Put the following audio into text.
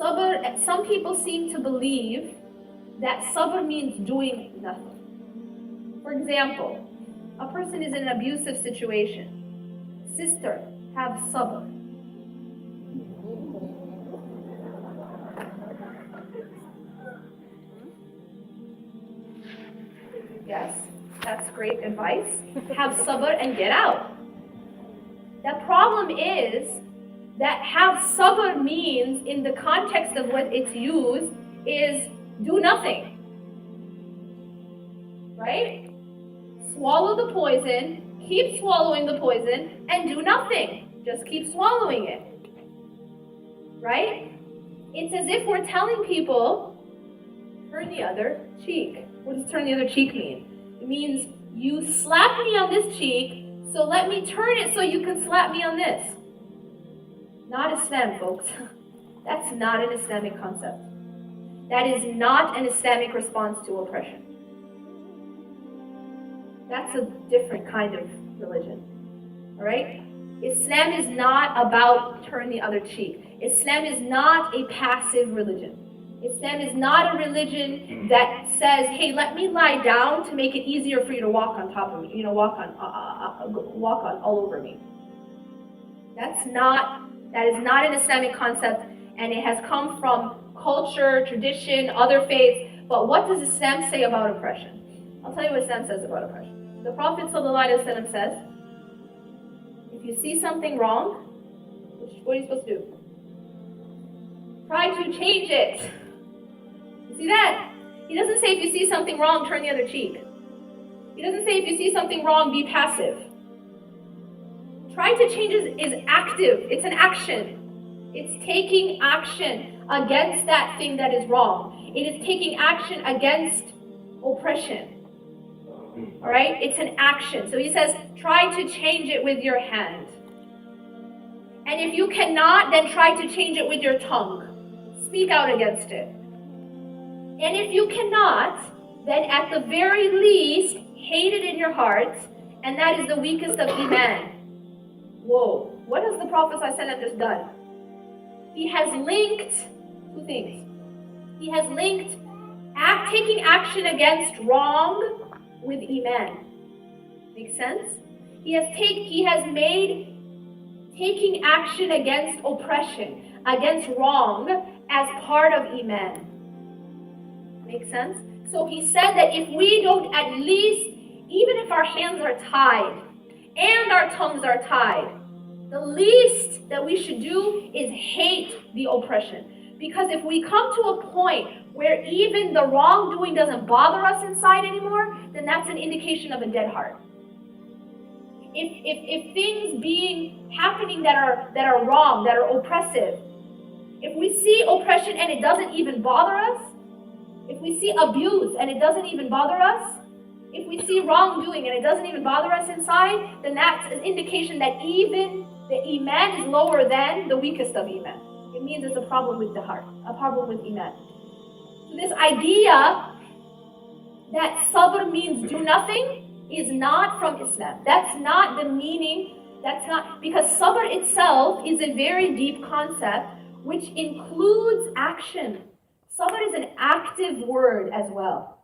sabr, some people seem to believe that sabr means doing nothing. For example, a person is in an abusive situation. Sister, have sabr. Yes, that's great advice. Have sabr and get out. The problem is that have sabr means, in the context of what it's used, is do nothing. Right? Swallow the poison, keep swallowing the poison, and do nothing. Just keep swallowing it. Right? It's as if we're telling people, turn the other cheek. What does turn the other cheek mean? It means you slap me on this cheek, so let me turn it so you can slap me on this. Not Islam, folks. That's not an Islamic concept. That is not an Islamic response to oppression. That's a different kind of religion. All right? Islam is not about turn the other cheek. Islam is not a passive religion. Islam is not a religion that says, hey, let me lie down to make it easier for you to walk on top of me, walk on all over me. That is not an Islamic concept, and it has come from culture, tradition, other faiths. But what does Islam say about oppression? I'll tell you what Islam says about oppression. The Prophet ﷺ says, if you see something wrong, what are you supposed to do? Try to change it. You see that? He doesn't say if you see something wrong, turn the other cheek. He doesn't say if you see something wrong, be passive. Try to change is active. It's an action. It's taking action against that thing that is wrong. It is taking action against oppression. All right? It's an action. So he says, try to change it with your hand. And if you cannot, then try to change it with your tongue. Speak out against it. And if you cannot, then at the very least, hate it in your heart, and that is the weakest of Iman. Whoa, what has the Prophet ﷺ just done? He has linked two things. He has linked taking action against wrong with Iman. Make sense? He has made taking action against oppression, against wrong, as part of Iman. Make sense? So he said that if we don't at least, even if our hands are tied and our tongues are tied, the least that we should do is hate the oppression. Because if we come to a point where even the wrongdoing doesn't bother us inside anymore, then that's an indication of a dead heart. If things happening that are wrong, that are oppressive, if we see oppression and it doesn't even bother us, if we see abuse and it doesn't even bother us, if we see wrongdoing and it doesn't even bother us inside, then that's an indication that even the Iman is lower than the weakest of Iman. It means it's a problem with the heart, a problem with Iman. So this idea that sabr means do nothing is not from Islam. That's not the meaning. That's not, because sabr itself is a very deep concept which includes action. Sabr is an active word as well.